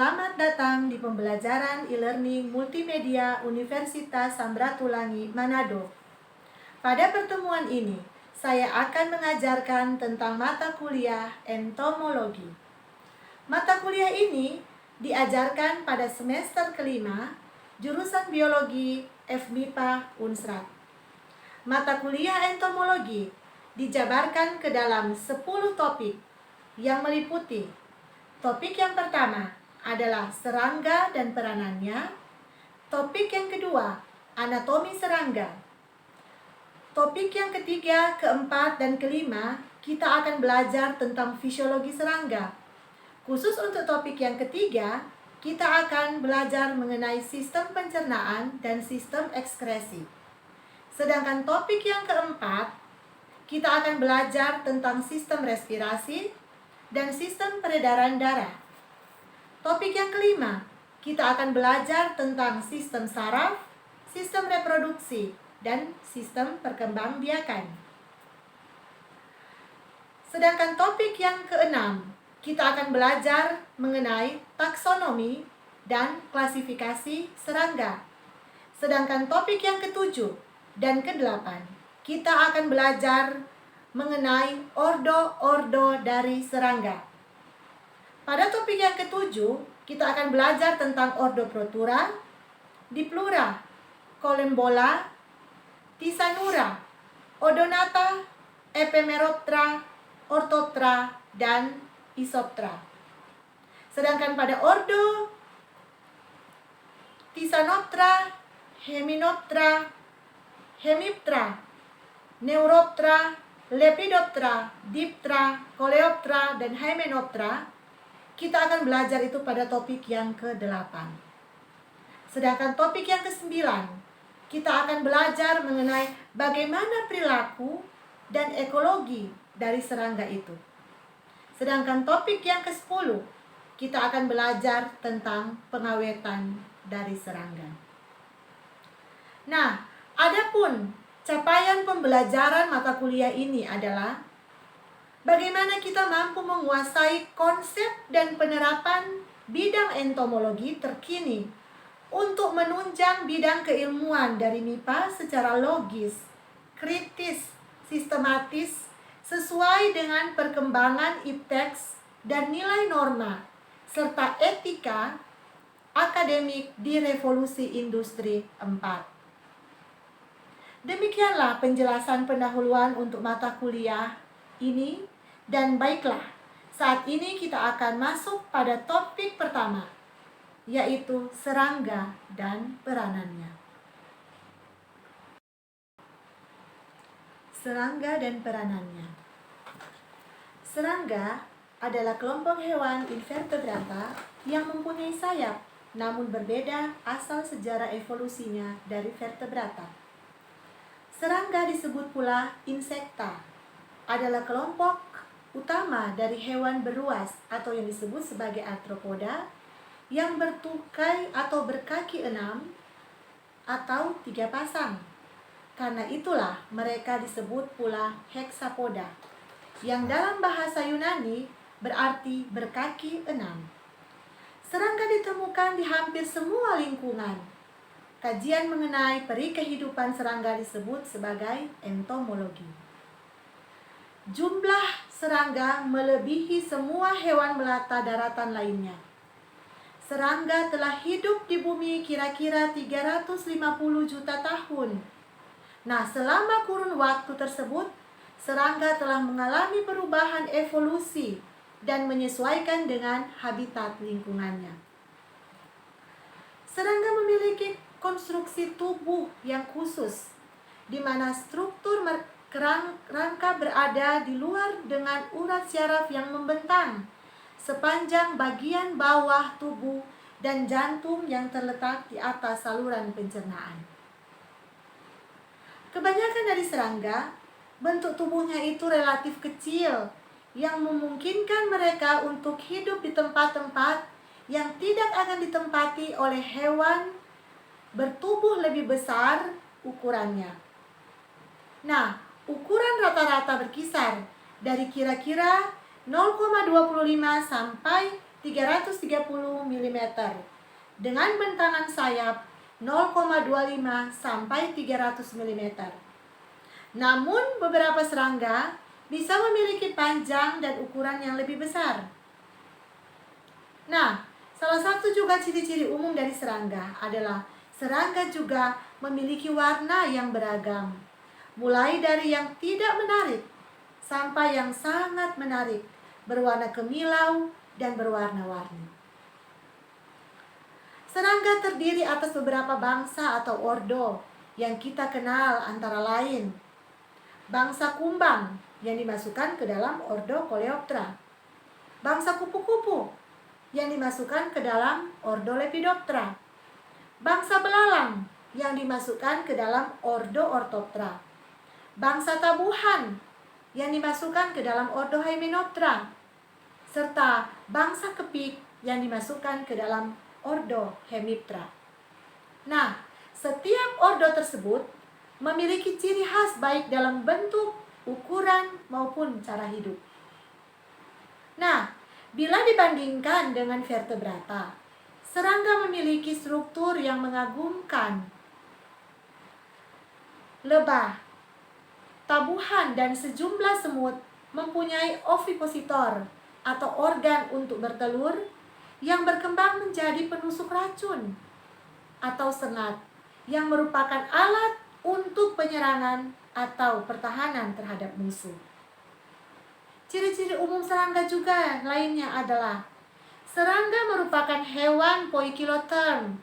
Selamat datang di pembelajaran e-learning multimedia Universitas Samratulangi, Manado. Pada pertemuan ini, saya akan mengajarkan tentang mata kuliah entomologi. Mata kuliah ini diajarkan pada semester kelima, jurusan biologi FMIPA Unsrat. Mata kuliah entomologi dijabarkan ke dalam 10 topik yang meliputi topik yang pertama adalah serangga dan peranannya. Topik yang kedua, anatomi serangga. Topik yang ketiga, keempat, dan kelima, kita akan belajar tentang fisiologi serangga. Khusus untuk topik yang ketiga, kita akan belajar mengenai sistem pencernaan dan sistem ekskresi. Sedangkan topik yang keempat, kita akan belajar tentang sistem respirasi dan sistem peredaran darah. Topik yang kelima, kita akan belajar tentang sistem saraf, sistem reproduksi, dan sistem perkembangbiakan. Sedangkan topik yang keenam, kita akan belajar mengenai taksonomi dan klasifikasi serangga. Sedangkan topik yang ketujuh dan kedelapan, kita akan belajar mengenai ordo-ordo dari serangga. Pada topik yang ketujuh, kita akan belajar tentang ordo Protura, Diplura, Collembola, Tisanura, Odonata, Epemeroptera, Orthoptera, dan Isoptera. Sedangkan pada ordo Tisanoptera, Hymenoptera, Hemiptera, Neuroptera, Lepidoptera, Diptera, Coleoptera, dan Hymenoptera, kita akan belajar itu pada topik yang ke-8. Sedangkan topik yang ke-9, kita akan belajar mengenai bagaimana perilaku dan ekologi dari serangga itu. Sedangkan topik yang ke-10, kita akan belajar tentang pengawetan dari serangga. Nah, adapun capaian pembelajaran mata kuliah ini adalah bagaimana kita mampu menguasai konsep dan penerapan bidang entomologi terkini untuk menunjang bidang keilmuan dari MIPA secara logis, kritis, sistematis, sesuai dengan perkembangan ipteks dan nilai norma, serta etika akademik di revolusi industri 4. Demikianlah penjelasan pendahuluan untuk mata kuliah ini. Dan baiklah, saat ini kita akan masuk pada topik pertama, yaitu serangga dan peranannya. Serangga dan peranannya. Serangga adalah kelompok hewan invertebrata yang mempunyai sayap, namun berbeda asal sejarah evolusinya dari vertebrata. Serangga disebut pula insekta, adalah kelompok utama dari hewan beruas atau yang disebut sebagai arthropoda yang bertukai atau berkaki 6 atau 3 pasang. Karena itulah mereka disebut pula hexapoda, yang dalam bahasa Yunani berarti berkaki 6. Serangga ditemukan di hampir semua lingkungan. Kajian mengenai peri kehidupan serangga disebut sebagai entomologi. Jumlah serangga melebihi semua hewan melata daratan lainnya. Serangga telah hidup di bumi kira-kira 350 juta tahun. Nah, selama kurun waktu tersebut, serangga telah mengalami perubahan evolusi dan menyesuaikan dengan habitat lingkungannya. Serangga memiliki konstruksi tubuh yang khusus, di mana struktur rangka berada di luar dengan urat syaraf yang membentang sepanjang bagian bawah tubuh dan jantung yang terletak di atas saluran pencernaan. Kebanyakan dari serangga, bentuk tubuhnya itu relatif kecil yang memungkinkan mereka untuk hidup di tempat-tempat yang tidak akan ditempati oleh hewan bertubuh lebih besar ukurannya. Nah, ukuran rata-rata berkisar dari kira-kira 0,25 sampai 3 330 mm dengan bentangan sayap 0,25 sampai 300 mm. Namun beberapa serangga bisa memiliki panjang dan ukuran yang lebih besar. Nah, salah satu juga ciri-ciri umum dari serangga adalah serangga juga memiliki warna yang beragam. Mulai dari yang tidak menarik sampai yang sangat menarik, berwarna kemilau dan berwarna-warni. Serangga terdiri atas beberapa bangsa atau ordo yang kita kenal, antara lain bangsa kumbang yang dimasukkan ke dalam ordo Coleoptera, bangsa kupu-kupu yang dimasukkan ke dalam ordo Lepidoptera, bangsa belalang yang dimasukkan ke dalam ordo Orthoptera, bangsa tabuhan yang dimasukkan ke dalam ordo Hymenoptera, serta bangsa kepik yang dimasukkan ke dalam ordo Hemiptera. Nah, setiap ordo tersebut memiliki ciri khas baik dalam bentuk, ukuran, maupun cara hidup. Nah, bila dibandingkan dengan vertebrata, serangga memiliki struktur yang mengagumkan. Lebah, tabuhan, dan sejumlah semut mempunyai ovipositor atau organ untuk bertelur yang berkembang menjadi penusuk racun atau senat yang merupakan alat untuk penyerangan atau pertahanan terhadap musuh. Ciri-ciri umum serangga juga lainnya adalah serangga merupakan hewan poikiloterm,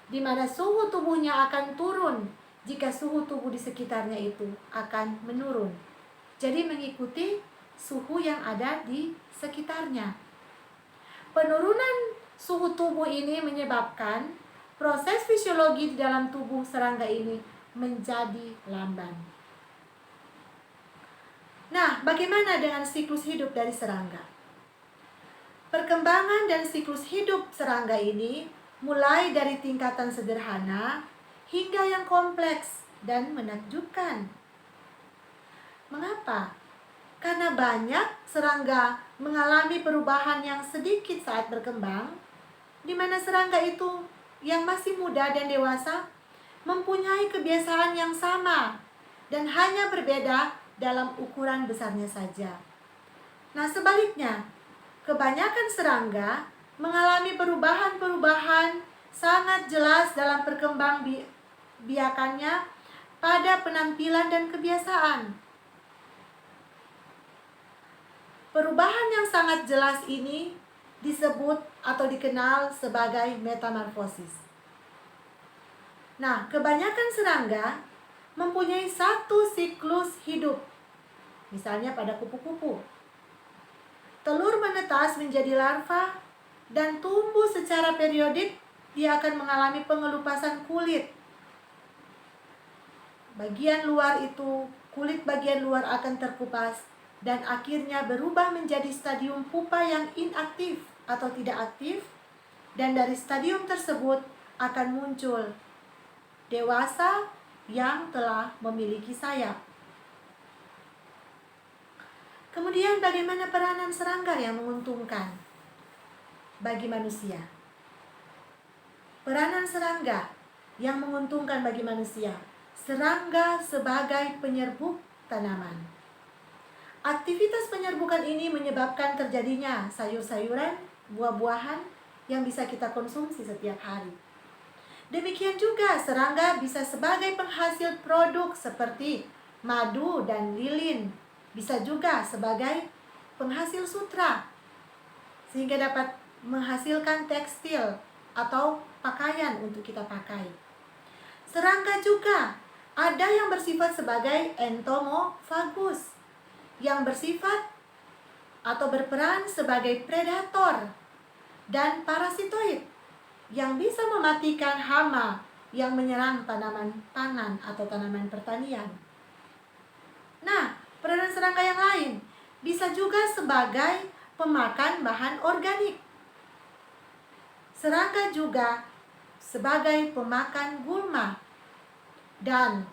di mana suhu tubuhnya akan turun jika suhu tubuh di sekitarnya itu akan menurun. Jadi mengikuti suhu yang ada di sekitarnya. Penurunan suhu tubuh ini menyebabkan proses fisiologi di dalam tubuh serangga ini menjadi lamban. Nah, bagaimana dengan siklus hidup dari serangga? Perkembangan dan siklus hidup serangga ini mulai dari tingkatan sederhana hingga yang kompleks dan menakjubkan. Mengapa? Karena banyak serangga mengalami perubahan yang sedikit saat berkembang, di mana serangga itu yang masih muda dan dewasa mempunyai kebiasaan yang sama dan hanya berbeda dalam ukuran besarnya saja. Nah, sebaliknya, kebanyakan serangga mengalami perubahan-perubahan sangat jelas dalam biakannya pada penampilan dan kebiasaan. Perubahan yang sangat jelas ini disebut atau dikenal sebagai metamorfosis. Nah, kebanyakan serangga mempunyai satu siklus hidup. Misalnya pada kupu-kupu, telur menetas menjadi larva dan tumbuh secara periodik. Dia akan mengalami pengelupasan kulit. Kulit bagian luar akan terkupas dan akhirnya berubah menjadi stadium pupa yang inaktif atau tidak aktif, dan dari stadium tersebut akan muncul dewasa yang telah memiliki sayap. Kemudian bagaimana peranan serangga yang menguntungkan bagi manusia? Peranan serangga yang menguntungkan bagi manusia. Serangga sebagai penyerbuk tanaman. Aktivitas penyerbukan ini menyebabkan terjadinya sayur-sayuran, buah-buahan yang bisa kita konsumsi setiap hari. Demikian juga serangga bisa sebagai penghasil produk seperti madu dan lilin. Bisa juga sebagai penghasil sutra, sehingga dapat menghasilkan tekstil atau pakaian untuk kita pakai. Serangga juga ada yang bersifat sebagai entomofagus, yang bersifat atau berperan sebagai predator, dan parasitoid, yang bisa mematikan hama yang menyerang tanaman pangan atau tanaman pertanian. Nah, peranan serangga yang lain bisa juga sebagai pemakan bahan organik. Serangga juga sebagai pemakan gulma, dan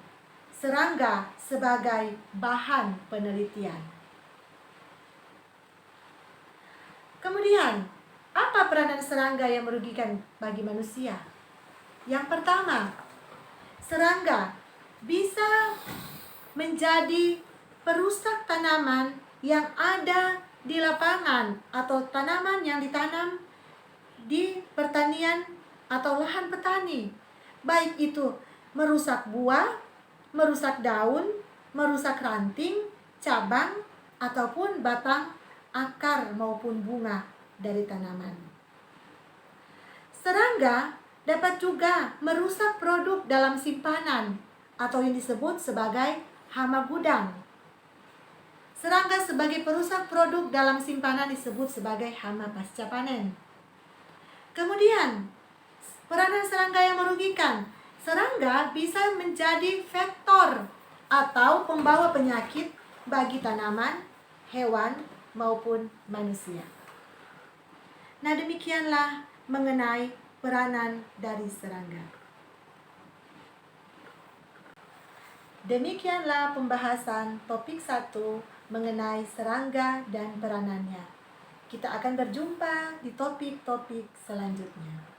serangga sebagai bahan penelitian. Kemudian, Apa peranan serangga yang merugikan bagi manusia? Yang pertama, serangga bisa menjadi perusak tanaman yang ada di lapangan atau tanaman yang ditanam di pertanian atau lahan petani. Baik itu merusak buah, merusak daun, merusak ranting, cabang, ataupun batang, akar maupun bunga dari tanaman. Serangga dapat juga merusak produk dalam simpanan atau yang disebut sebagai hama gudang. Serangga sebagai perusak produk dalam simpanan disebut sebagai hama pasca panen. Kemudian, peranan serangga yang merugikan. Serangga bisa menjadi vektor atau pembawa penyakit bagi tanaman, hewan, maupun manusia. Nah, demikianlah mengenai peranan dari serangga. Demikianlah pembahasan topik 1 mengenai serangga dan peranannya. Kita akan berjumpa di topik-topik selanjutnya.